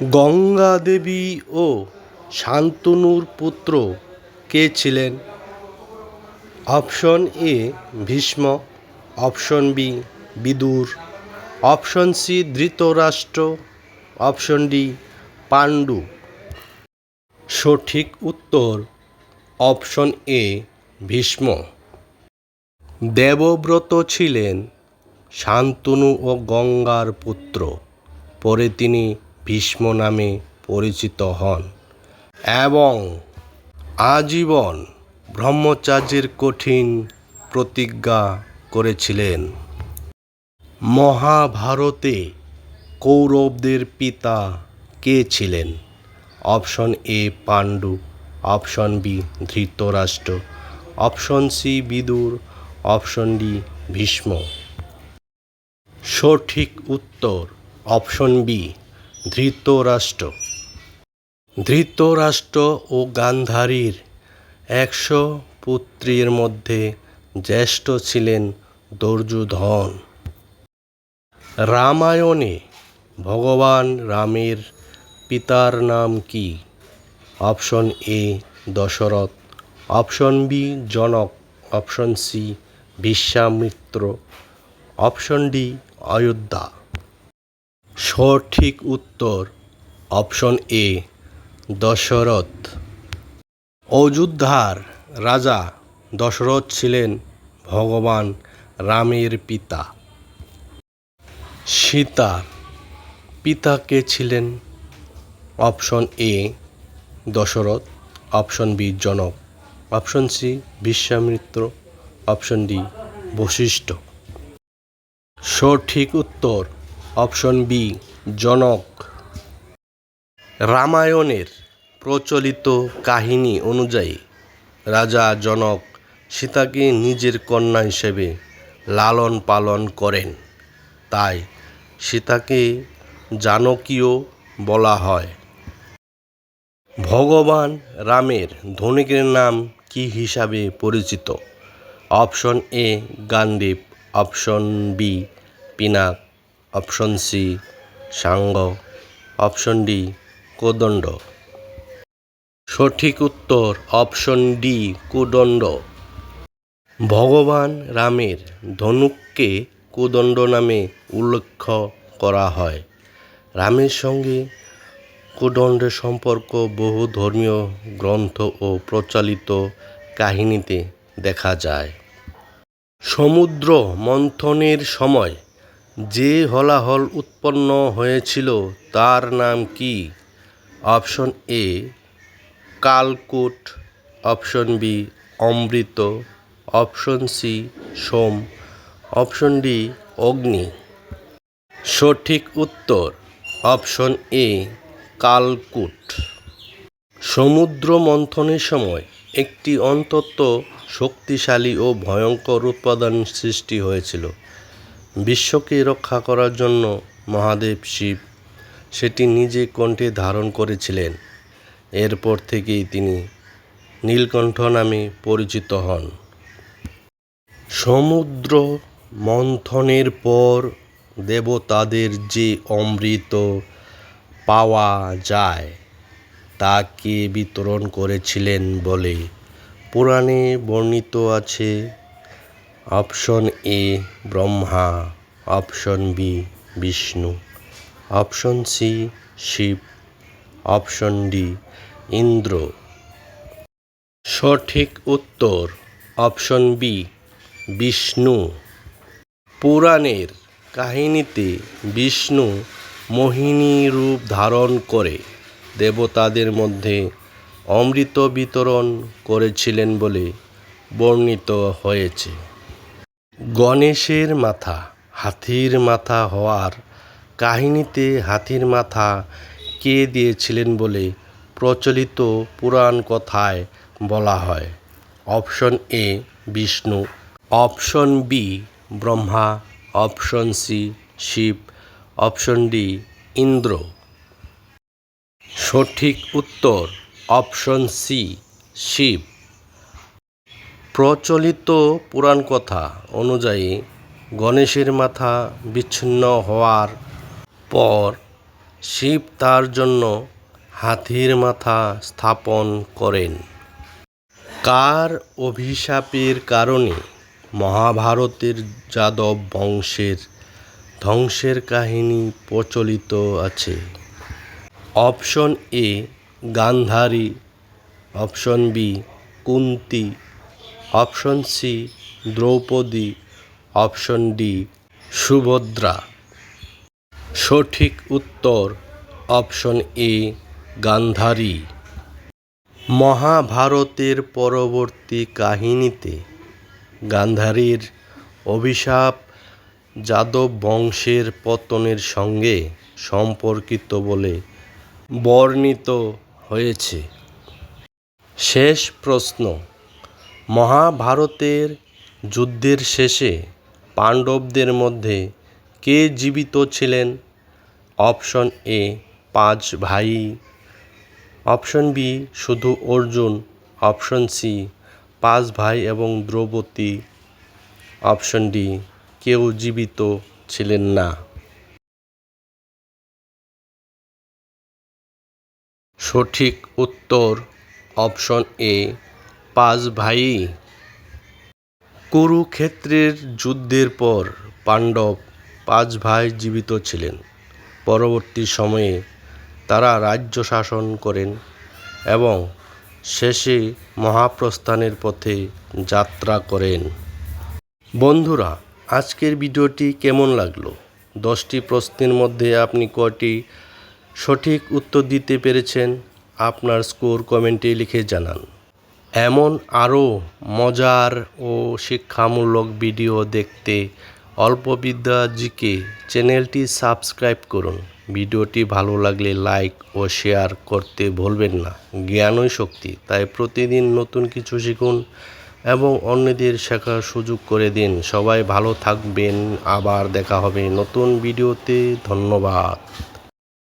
গঙ্গা দেবী ও শান্তনুর পুত্র কে ছিলেন? Option A Bhishma, option B Vidur, option C Dhritarashtra, option D Pandu. সঠিক উত্তর অপশন এ ভীষ্ম। দেবব্রত ছিলেন শান্তনু ও গঙ্গার পুত্র। পরে তিনি ভীষ্ম নামে পরিচিত হন এবং আজীবন ব্রহ্মচার্যের কঠিন প্রতিজ্ঞা করেছিলেন। মহাভারতে কৌরবদের পিতা কে ছিলেন? Option A Pandu, option B Dhritarashtra, option C Vidur, option D Bhishma. সঠিক উত্তর অপশন বি ধৃতরাষ্ট্র। ধৃতরাষ্ট্র ও গান্ধারীর 100 পুত্রের মধ্যে জ্যেষ্ঠ ছিলেন দুর্যোধন। রামায়ণে ভগবান রামের পিতার নাম কি? Option A Dasharath, option B Janak, option C Vishwamitra, option D Ayodhya. সঠিক উত্তর অপশন এ দশরথ। অযোধ্যার রাজা দশরথ ছিলেন ভগবান রামের পিতা। সীতার পিতা কে ছিলেন? Option A Dasharath, option B Janak, option C Vishwamitra, option D Vashishtha. সঠিক উত্তর অপশন বি জনক। রামায়ণের প্রচলিত কাহিনী অনুযায়ী রাজা জনক সীতাকে নিজের কন্যা হিসেবে লালন পালন করেন, তাই সীতাকে জানকীও বলা হয়। ভগবান রামের ধনুকের নাম কি হিসাবে পরিচিত? Option A Gandiva, option B Pinaka, option C Sanga, option D Kodanda. সঠিক উত্তর অপশন ডি কোদণ্ড। ভগবান রামের ধনুককে কোদণ্ড নামে উল্লেখ করা হয়। রামের সঙ্গে কোদণ্ডের সম্পর্ক বহু ধর্মীয় গ্রন্থ ও প্রচলিত কাহিনীতে দেখা যায়। সমুদ্র মন্থনের সময় যে হলাহল উৎপন্ন হয়েছিল তার নাম কি? Option A Kalakuta, option B Amrit, option C Soma, option D Agni. সঠিক উত্তর অপশন এ কালকূট। সমুদ্র মন্থনের সময় একটি অত্যন্ত শক্তিশালী ও ভয়ঙ্কর উপাদান সৃষ্টি হয়েছিল। বিশ্বকে রক্ষা করার জন্য মহাদেব শিব সেটি নিজে কণ্ঠে ধারণ করেছিলেন। এরপর থেকেই তিনি নীলকণ্ঠ নামে পরিচিত হন। সমুদ্র মন্থনের পর দেবতাদের যে অমৃত পাওয়া যায় তা কে বিতরণ করেছিলেন বলে পুরাণে বর্ণিত আছে? Option A Brahma, option B Vishnu, option C Shiva, option D Indra. সঠিক উত্তর অপশন বি বিষ্ণু। পুরাণের কাহিনীতে বিষ্ণু মোহিনী রূপ ধারণ করে দেবতাদের মধ্যে অমৃত বিতরণ করেছিলেন বলে বর্ণিত হয়েছে। গণেশের মাথা হাতির মাথা হওয়ার কাহিনীতে হাতির মাথা কে দিয়েছিলেন বলে প্রচলিত পুরাণ কথায় বলা হয়? Option A Vishnu, option B Brahma, option C Shiva, option D Indra. সঠিক উত্তর অপশন সি শিব। প্রচলিত পুরাণ কথা অনুযায়ী গণেশের মাথা বিচ্ছিন্ন হওয়ার পর শিব তার জন্য হাতির মাথা স্থাপন করেন? কার অভিশাপের কারণে মহাভারতের যাদব বংশের ধ্বংসের কাহিনী প্রচলিত আছে? Option A Gandhari, option B Kunti, option C Draupadi, option D Subhadra. সঠিক উত্তর অপশন এ গান্ধারী। মহাভারতের পরবর্তী কাহিনীতে গান্ধারীর অভিশাপ যাদব বংশের পতনের সঙ্গে সম্পর্কিত বলে বর্ণিত হয়েছে। শেষ প্রশ্ন, মহাভারতের যুদ্ধের শেষে পাণ্ডবদের মধ্যে কে জীবিত ছিলেন? অপশন এ 5 ভাই, অপশন বি শুধু অর্জুন, অপশন সি 5 ভাই এবং দ্রৌপদী, অপশন ডি কেউ জীবিত ছিলেন না। সঠিক উত্তর অপশন এ 5 ভাই। কুরুক্ষেত্রের যুদ্ধের পর পাণ্ডব 5 ভাই জীবিত ছিলেন। পরবর্তী সময়ে তারা রাজ্য শাসন করেন এবং শেষে মহাপ্রস্থানের পথে যাত্রা করেন। বন্ধুরা, আজকের ভিডিওটি কেমন লাগলো? 10টি প্রশ্নের মধ্যে আপনি কয়টি সঠিক উত্তর দিতে পেরেছেন? আপনার স্কোর কমেন্টে লিখে জানান। এমন আরও মজার ও শিক্ষামূলক ভিডিও দেখতে অল্পবিদ্যা জিকে চ্যানেলটি সাবস্ক্রাইব করুন। ভিডিওটি ভালো লাগলে লাইক ও শেয়ার করতে ভুলবেন না। জ্ঞানই শক্তি, তাই প্রতিদিন নতুন কিছু শিখুন এবং অন্যদের শেখার সুযোগ করে দিন। সবাই ভালো থাকবেন, আবার দেখা হবে নতুন ভিডিওতে। ধন্যবাদ।